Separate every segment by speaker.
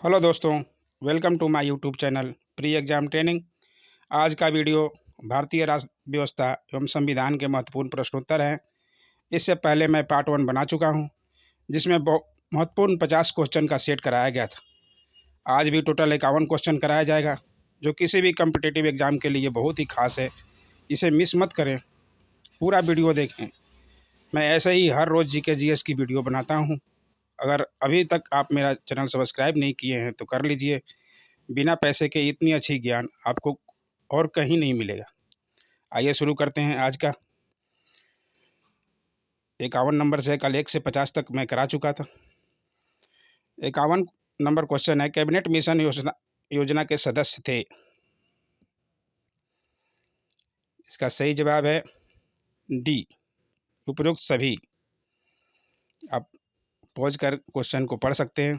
Speaker 1: Hello दोस्तों, welcome to my YouTube channel pre exam training. आज का वीडियो भारतीय राष्ट्र व्यवस्था एवं संविधान के महत्वपूर्ण प्रश्नोत्तर है। इससे पहले मैं पार्ट 1 बना चुका हूं, जिसमें महत्वपूर्ण 50 क्वेश्चन का सेट कराया गया था। आज भी टोटल 51 क्वेश्चन कराया जाएगा, जो किसी भी कम्पिटिटिव एग्जाम के लिए बहुत ही खास है। इसे मिस मत करें, पूरा वीडियो देखें। मैं ऐसे ही हर रोज़ जीके जीएस की वीडियो बनाता हूँ। अगर अभी तक आप मेरा चैनल सब्सक्राइब नहीं किए हैं तो कर लीजिए। बिना पैसे के इतनी अच्छी ज्ञान आपको और कहीं नहीं मिलेगा। आइए शुरू करते हैं आज का। 51 नंबर से कल 1 से 50 तक मैं करा चुका था। 51 नंबर क्वेश्चन है, कैबिनेट मिशन योजना के सदस्य थे। इसका सही जवाब है डी, उपरोक्त सभी। आप पहुँच कर क्वेश्चन को पढ़ सकते हैं।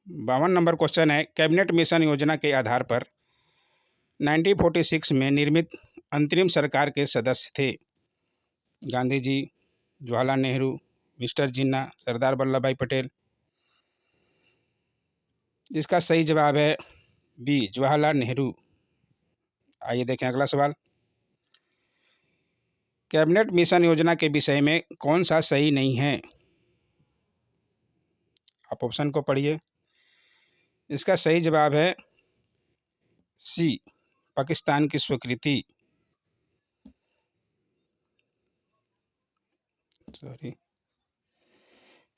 Speaker 1: 52 नंबर क्वेश्चन है, कैबिनेट मिशन योजना के आधार पर 1946 में निर्मित अंतरिम सरकार के सदस्य थे। गांधी जी, जवाहरलाल नेहरू, मिस्टर जिन्ना, सरदार वल्लभ भाई पटेल। इसका सही जवाब है बी, जवाहरलाल नेहरू। आइए देखें अगला सवाल। कैबिनेट मिशन योजना के विषय में कौन सा सही नहीं है? आप ऑप्शन को पढ़िए। इसका सही जवाब है सी, पाकिस्तान की स्वीकृति। सॉरी,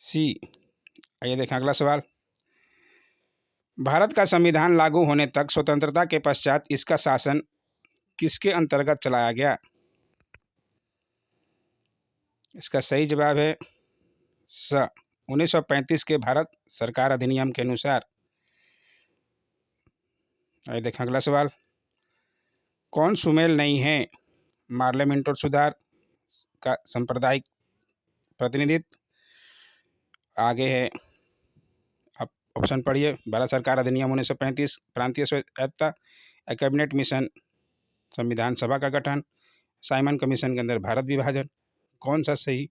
Speaker 1: सी। आइए देखें अगला सवाल। भारत का संविधान लागू होने तक स्वतंत्रता के पश्चात इसका शासन किसके अंतर्गत चलाया गया? इसका सही जवाब है स, 1935 के भारत सरकार अधिनियम के अनुसार। आइए देखें अगला सवाल। कौन सुमेल नहीं है? पार्लियामेंट और सुधार का सांप्रदायिक प्रतिनिधित्व। आगे है, आप ऑप्शन पढ़िए। भारत सरकार अधिनियम 1935, प्रांतीय स्वायत्तता, कैबिनेट मिशन, संविधान सभा का गठन, साइमन कमीशन के अंदर भारत विभाजन। कौन सा सही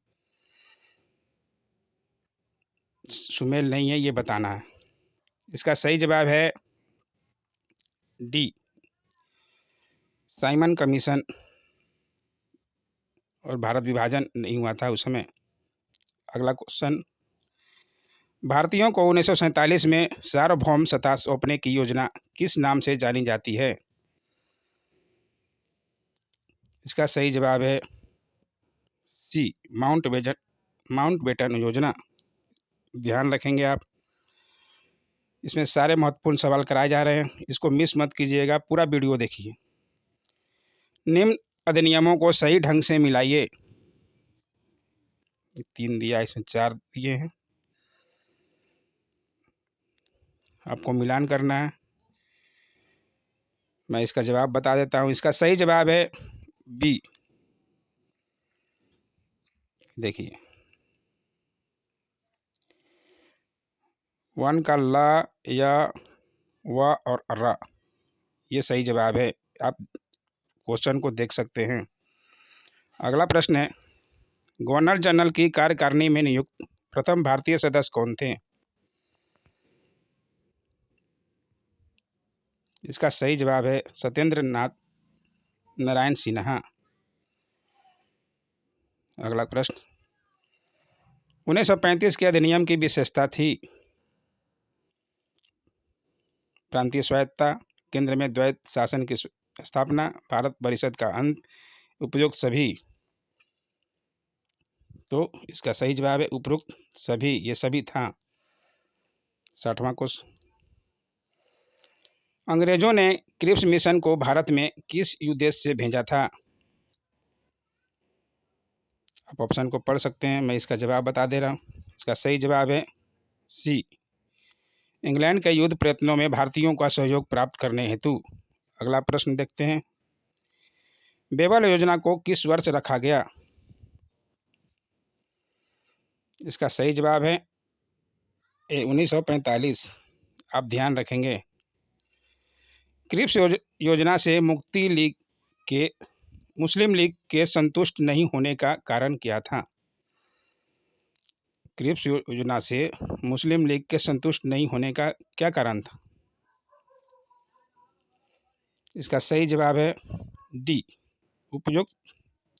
Speaker 1: सुमेल नहीं है, ये बताना है। इसका सही जवाब है डी, साइमन कमीशन और भारत विभाजन नहीं हुआ था उस समय। अगला क्वेश्चन, भारतीयों को 1947 में सार्वभौम सत्ता सौंपने की योजना किस नाम से जानी जाती है? इसका सही जवाब है सी, माउंटबेटन योजना। ध्यान रखेंगे आप, इसमें सारे महत्वपूर्ण सवाल कराए जा रहे हैं। इसको मिस मत कीजिएगा, पूरा वीडियो देखिए। निम्न अधिनियमों को सही ढंग से मिलाइए। 3 दिया, इसमें 4 दिए हैं, आपको मिलान करना है। मैं इसका जवाब बता देता हूं। इसका सही जवाब है बी। देखिए, 1 का ला या व और र, ये सही जवाब है। आप क्वेश्चन को देख सकते हैं। अगला प्रश्न है, गवर्नर जनरल की कार्यकारिणी में नियुक्त प्रथम भारतीय सदस्य कौन थे? इसका सही जवाब है सत्येंद्र नाथ नारायण सिन्हा। अगला प्रश्न, 1935 के अधिनियम की विशेषता थी प्रांतीय स्वायत्तता, केंद्र में द्वैत शासन की स्थापना, भारत परिषद का अंत, उपयुक्त सभी। तो इसका सही जवाब है उपयुक्त सभी, ये सभी था। 60वां क्वेश्चन, अंग्रेजों ने क्रिप्स मिशन को भारत में किस उद्देश्य से भेजा था? आप ऑप्शन को पढ़ सकते हैं, मैं इसका जवाब बता दे रहा हूँ। इसका सही जवाब है सी, इंग्लैंड के युद्ध प्रयत्नों में भारतीयों का सहयोग प्राप्त करने हेतु। अगला प्रश्न देखते हैं, बेबल योजना को किस वर्ष रखा गया? इसका सही जवाब है 1945। आप ध्यान रखेंगे, क्रिप्स योजना से मुस्लिम लीग के संतुष्ट नहीं होने का कारण क्या था? क्रिप्स योजना से मुस्लिम लीग के संतुष्ट नहीं होने का क्या कारण था? इसका सही जवाब है डी, उपयुक्त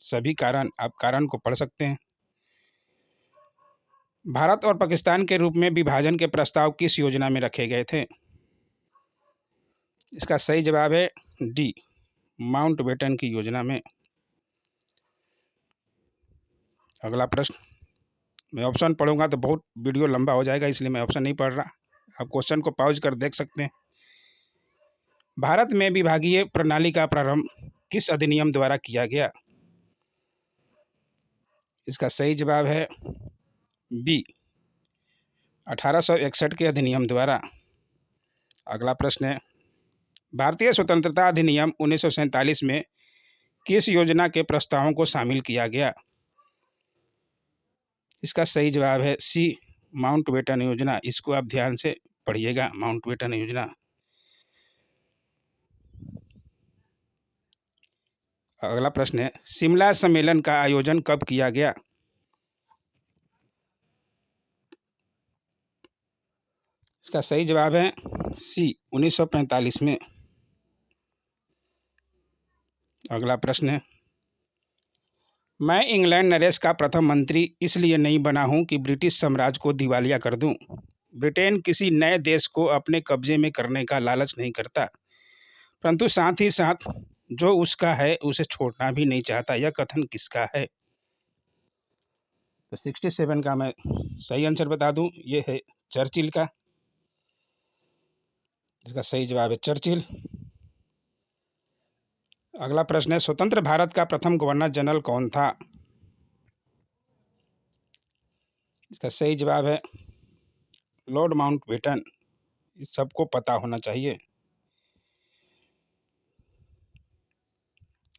Speaker 1: सभी कारण। आप कारण को पढ़ सकते हैं। भारत और पाकिस्तान के रूप में विभाजन के प्रस्ताव किस योजना में रखे गए थे? इसका सही जवाब है डी, माउंटबेटन की योजना में। अगला प्रश्न, मैं ऑप्शन पढ़ूंगा तो बहुत वीडियो लंबा हो जाएगा, इसलिए मैं ऑप्शन नहीं पढ़ रहा। आप क्वेश्चन को पॉज कर देख सकते हैं। भारत में विभागीय प्रणाली का प्रारंभ किस अधिनियम द्वारा किया गया? इसका सही जवाब है बी, 1861 के अधिनियम द्वारा। अगला प्रश्न है, भारतीय स्वतंत्रता अधिनियम 1947 में किस योजना के प्रस्तावों को शामिल किया गया? इसका सही जवाब है सी, माउंटबेटन योजना। इसको आप ध्यान से पढ़िएगा, माउंटबेटन योजना। अगला प्रश्न है, शिमला सम्मेलन का आयोजन कब किया गया? इसका सही जवाब है सी, 1945 में। अगला प्रश्न है, मैं इंग्लैंड नरेश का प्रथम मंत्री इसलिए नहीं बना हूं कि ब्रिटिश साम्राज्य को दिवालिया कर दूं। ब्रिटेन किसी नए देश को अपने कब्जे में करने का लालच नहीं करता, परंतु साथ ही साथ जो उसका है उसे छोड़ना भी नहीं चाहता। यह कथन किसका है? तो 67 का मैं सही आंसर बता दूं, ये है चर्चिल का। इसका सही जवाब है चर्चिल। अगला प्रश्न है, स्वतंत्र भारत का प्रथम गवर्नर जनरल कौन था? इसका सही जवाब है लॉर्ड माउंटबेटन। इस सबको पता होना चाहिए।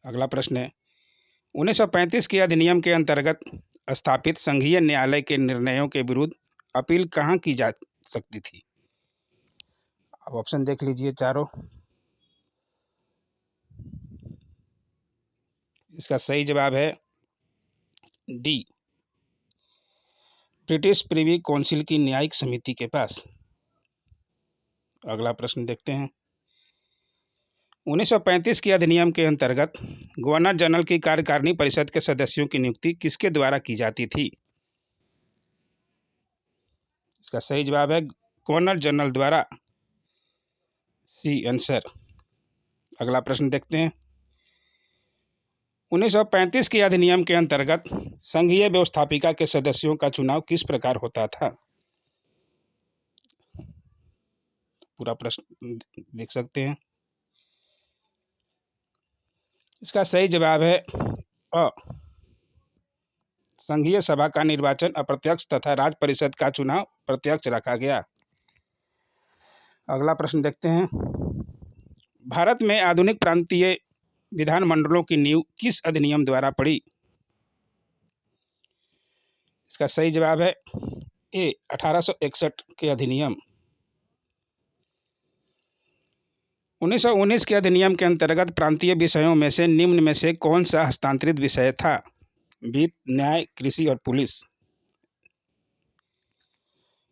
Speaker 1: अगला प्रश्न है, 1935 के अधिनियम के अंतर्गत स्थापित संघीय न्यायालय के निर्णयों के विरुद्ध अपील कहाँ की जा सकती थी? अब ऑप्शन देख लीजिए चारों। इसका सही जवाब है डी, ब्रिटिश प्रिवी काउंसिल की न्यायिक समिति के पास। अगला प्रश्न देखते हैं, 1935 के अधिनियम के अंतर्गत गवर्नर जनरल की कार्यकारिणी परिषद के सदस्यों की नियुक्ति किसके द्वारा की जाती थी? इसका सही जवाब है गवर्नर जनरल द्वारा, सी आंसर। अगला प्रश्न देखते हैं, 1935 के अधिनियम के अंतर्गत संघीय व्यवस्थापिका के सदस्यों का चुनाव किस प्रकार होता था? पूरा प्रश्न देख सकते हैं। इसका सही जवाब है अ, संघीय सभा का निर्वाचन अप्रत्यक्ष तथा राज्य परिषद का चुनाव प्रत्यक्ष रखा गया। अगला प्रश्न देखते हैं, भारत में आधुनिक प्रांतीय विधानमंडलों की नींव किस अधिनियम द्वारा पड़ी? इसका सही जवाब है ए, 1861 के अधिनियम। 1919 के अधिनियम के अंतर्गत प्रांतीय विषयों में से निम्न में से कौन सा हस्तांतरित विषय था? वित्त, न्याय, कृषि और पुलिस।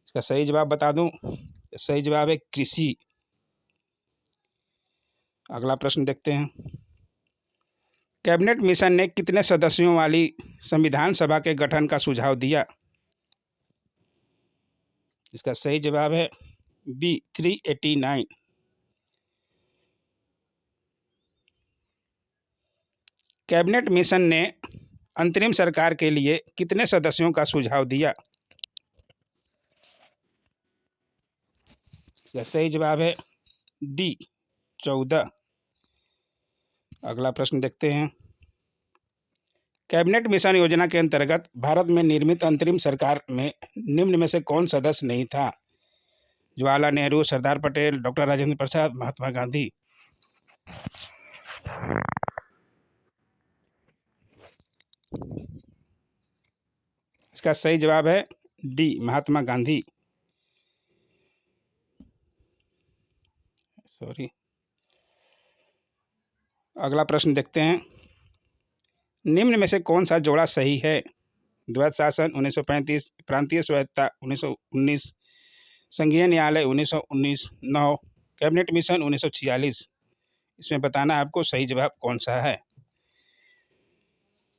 Speaker 1: इसका सही जवाब बता दूं, सही जवाब है कृषि। अगला प्रश्न देखते हैं, कैबिनेट मिशन ने कितने सदस्यों वाली संविधान सभा के गठन का सुझाव दिया? इसका सही जवाब है बी, 389। कैबिनेट मिशन ने अंतरिम सरकार के लिए कितने सदस्यों का सुझाव दिया? इसका सही जवाब है डी, 14। अगला प्रश्न देखते हैं, कैबिनेट मिशन योजना के अंतर्गत भारत में निर्मित अंतरिम सरकार में निम्न में से कौन सदस्य नहीं था? जवाहरलाल नेहरू, सरदार पटेल, डॉक्टर राजेंद्र प्रसाद, महात्मा गांधी। इसका सही जवाब है डी, महात्मा गांधी। सॉरी। अगला प्रश्न देखते हैं, निम्न में से कौन सा जोड़ा सही है? द्वैत शासन 1935, प्रांतीय स्वायत्तता 1919, संघीय न्यायालय 1919, 9 कैबिनेट मिशन 1946। इसमें बताना है आपको सही जवाब कौन सा है।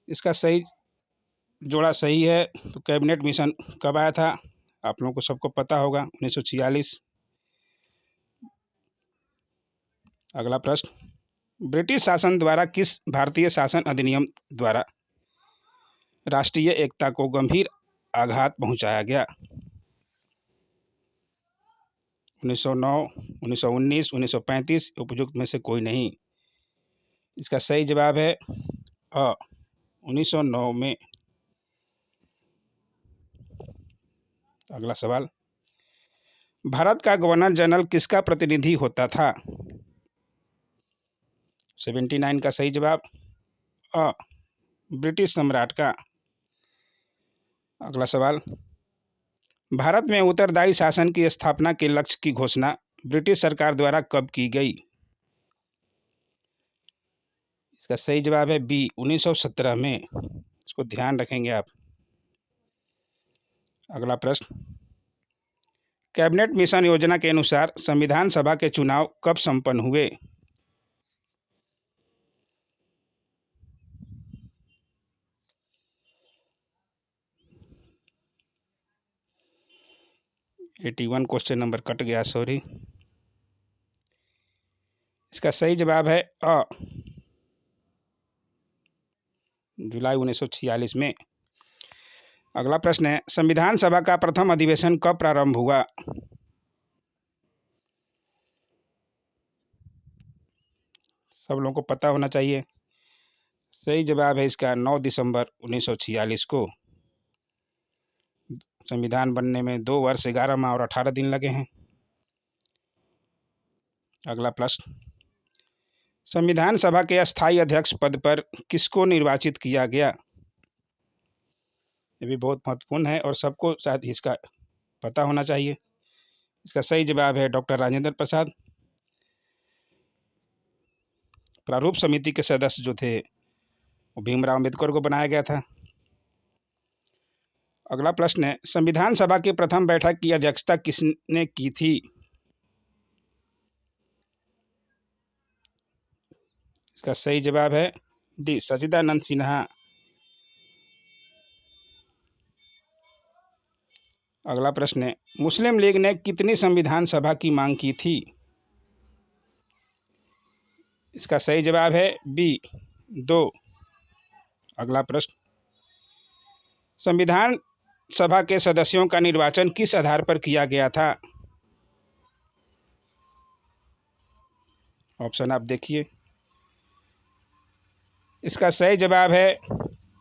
Speaker 1: इसका सही जोड़ा सही है तो कैबिनेट मिशन कब आया था, आप लोगों को सबको पता होगा, 1946। अगला प्रश्न, ब्रिटिश शासन द्वारा किस भारतीय शासन अधिनियम द्वारा राष्ट्रीय एकता को गंभीर आघात पहुंचाया गया? 1909, 1919, 1935, उपयुक्त में से कोई नहीं। इसका सही जवाब है 1909 में। अगला सवाल, भारत का गवर्नर जनरल किसका प्रतिनिधि होता था? 79 का सही जवाब ब्रिटिश सम्राट का। अगला सवाल, भारत में उत्तरदायी शासन की स्थापना के लक्ष्य की घोषणा ब्रिटिश सरकार द्वारा कब की गई? इसका सही जवाब है बी 1917 में। इसको ध्यान रखेंगे आप। अगला प्रश्न, कैबिनेट मिशन योजना के अनुसार संविधान सभा के चुनाव कब संपन्न हुए? क्वेश्चन नंबर कट गया, सॉरी। इसका सही जवाब है जुलाई 1946 में। अगला प्रश्न है, संविधान सभा का प्रथम अधिवेशन कब प्रारंभ हुआ? सब लोगों को पता होना चाहिए। सही जवाब है इसका 9 दिसंबर 1946 को। संविधान बनने में 2 वर्ष 11 माह और 18 दिन लगे हैं। अगला प्रश्न, संविधान सभा के अस्थायी अध्यक्ष पद पर किसको निर्वाचित किया गया? ये भी बहुत महत्वपूर्ण है और सबको शायद इसका पता होना चाहिए। इसका सही जवाब है डॉक्टर राजेंद्र प्रसाद। प्रारूप समिति के सदस्य जो थे वो भीमराव अम्बेडकर को बनाया गया था। अगला प्रश्न है, संविधान सभा की प्रथम बैठक की अध्यक्षता किसने की थी? इसका सही जवाब है डी सच्चिदानंद सिन्हा। अगला प्रश्न है, मुस्लिम लीग ने कितनी संविधान सभा की मांग की थी? इसका सही जवाब है बी 2। अगला प्रश्न, संविधान सभा के सदस्यों का निर्वाचन किस आधार पर किया गया था? ऑप्शन आप देखिए। इसका सही जवाब है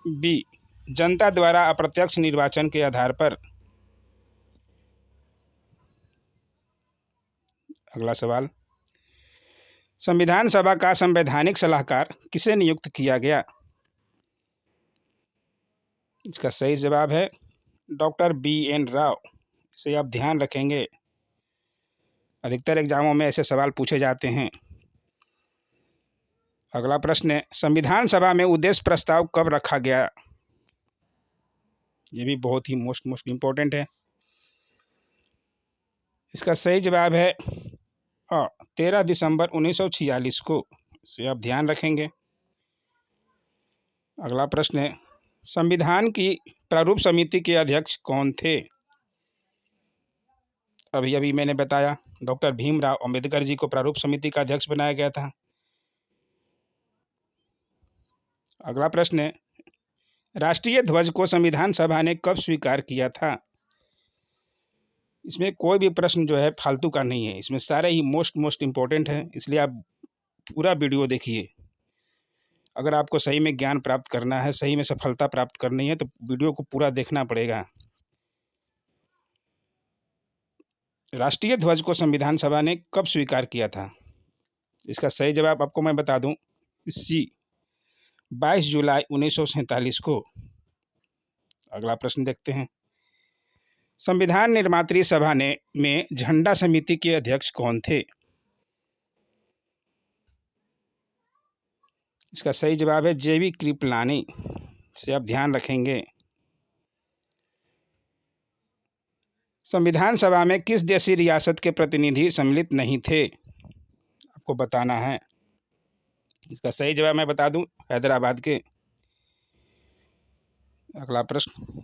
Speaker 1: बी जनता द्वारा अप्रत्यक्ष निर्वाचन के आधार पर। अगला सवाल, संविधान सभा का संवैधानिक सलाहकार किसे नियुक्त किया गया? इसका सही जवाब है डॉक्टर BN राव। इसे आप ध्यान रखेंगे, अधिकतर एग्जामों में ऐसे सवाल पूछे जाते हैं। अगला प्रश्न है, संविधान सभा में उद्देश्य प्रस्ताव कब रखा गया? ये भी बहुत ही मोस्ट इम्पोर्टेंट है। इसका सही जवाब है 13 दिसंबर 1946 को। इसे आप ध्यान रखेंगे। अगला प्रश्न है, संविधान की प्रारूप समिति के अध्यक्ष कौन थे? अभी अभी मैंने बताया डॉक्टर भीमराव अंबेडकर जी को प्रारूप समिति का अध्यक्ष बनाया गया था। अगला प्रश्न है, राष्ट्रीय ध्वज को संविधान सभा ने कब स्वीकार किया था? इसमें कोई भी प्रश्न जो है फालतू का नहीं है, इसमें सारे ही मोस्ट इम्पोर्टेंट है, इसलिए आप पूरा वीडियो देखिए। अगर आपको सही में ज्ञान प्राप्त करना है, सही में सफलता प्राप्त करनी है, तो वीडियो को पूरा देखना पड़ेगा। राष्ट्रीय ध्वज को संविधान सभा ने कब स्वीकार किया था? इसका सही जवाब आपको मैं बता दूं, सी 22 जुलाई 1947 को। अगला प्रश्न देखते हैं, संविधान निर्मात्री सभा ने में झंडा समिति के अध्यक्ष कौन थे? इसका सही जवाब है JV कृपलानी। इसे आप ध्यान रखेंगे। संविधान सभा में किस देशी रियासत के प्रतिनिधि सम्मिलित नहीं थे? आपको बताना है। इसका सही जवाब मैं बता दूं, हैदराबाद के। अगला प्रश्न,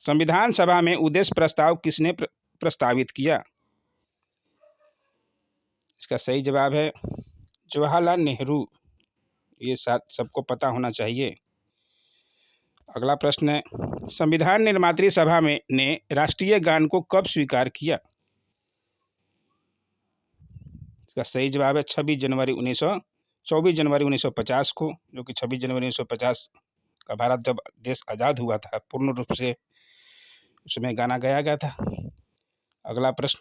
Speaker 1: संविधान सभा में उद्देश्य प्रस्ताव किसने प्रस्तावित किया? इसका सही जवाब है जवाहरलाल नेहरू। ये सबको पता होना चाहिए। अगला प्रश्न है, संविधान निर्मात्री सभा में ने राष्ट्रीय गान को कब स्वीकार किया? इसका सही जवाब है 24 जनवरी 1950 को, जो कि 26 जनवरी 1950 का भारत जब देश आज़ाद हुआ था पूर्ण रूप से, उसमें गाना गाया गया था। अगला प्रश्न,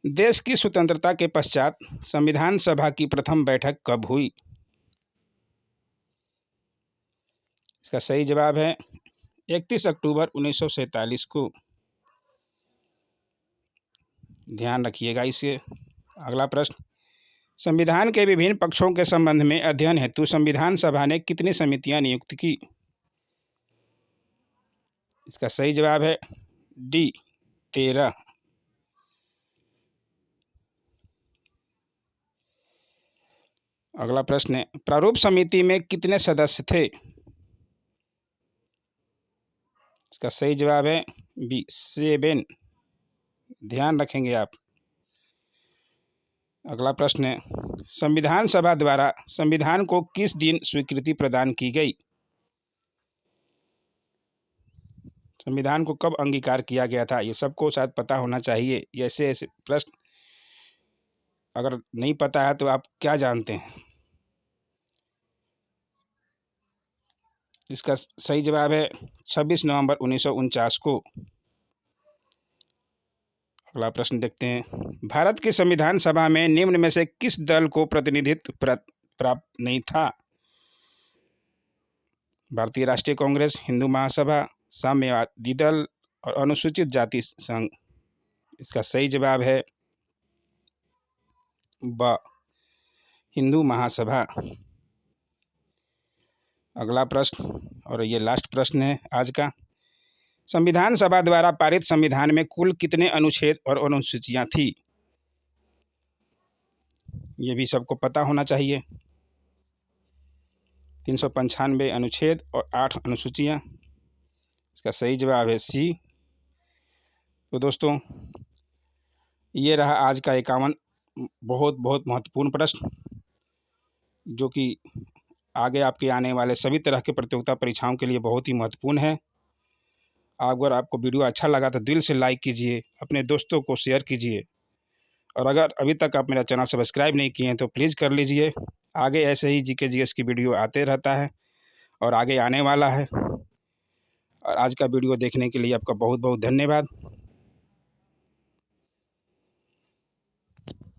Speaker 1: देश की स्वतंत्रता के पश्चात संविधान सभा की प्रथम बैठक कब हुई? इसका सही जवाब है 31 अक्टूबर 1947 को। ध्यान रखिएगा इसे। अगला प्रश्न, संविधान के विभिन्न पक्षों के संबंध में अध्ययन हेतु संविधान सभा ने कितनी समितियां नियुक्त की? इसका सही जवाब है डी 13। अगला प्रश्न है, प्रारूप समिति में कितने सदस्य थे? इसका सही जवाब है बी 7। ध्यान रखेंगे आप। अगला प्रश्न है, संविधान सभा द्वारा संविधान को किस दिन स्वीकृति प्रदान की गई? संविधान को कब अंगीकार किया गया था? ये सबको शायद पता होना चाहिए। ऐसे ऐसे प्रश्न अगर नहीं पता है तो आप क्या जानते हैं? इसका सही जवाब है 26 नवंबर 1949 को। अगला प्रश्न देखते हैं, भारत की संविधान सभा में निम्न में से किस दल को प्रतिनिधित्व प्राप्त नहीं था? भारतीय राष्ट्रीय कांग्रेस, हिंदू महासभा, साम्यवादी दल और अनुसूचित जाति संघ। इसका सही जवाब है ब हिंदू महासभा। अगला प्रश्न और ये लास्ट प्रश्न है आज का, संविधान सभा द्वारा पारित संविधान में कुल कितने अनुच्छेद और अनुसूचियां थी? ये भी सबको पता होना चाहिए। 395 अनुच्छेद और 8 अनुसूचियां। इसका सही जवाब है सी। तो दोस्तों, ये रहा आज का 51 बहुत बहुत महत्वपूर्ण प्रश्न, जो कि आगे आपके आने वाले सभी तरह के प्रतियोगिता परीक्षाओं के लिए बहुत ही महत्वपूर्ण है। अगर आपको वीडियो अच्छा लगा तो दिल से लाइक कीजिए, अपने दोस्तों को शेयर कीजिए, और अगर अभी तक आप मेरा चैनल सब्सक्राइब नहीं किए हैं तो प्लीज़ कर लीजिए। आगे ऐसे ही जीके जीएस की वीडियो आते रहता है और आगे आने वाला है। और आज का वीडियो देखने के लिए आपका बहुत बहुत धन्यवाद।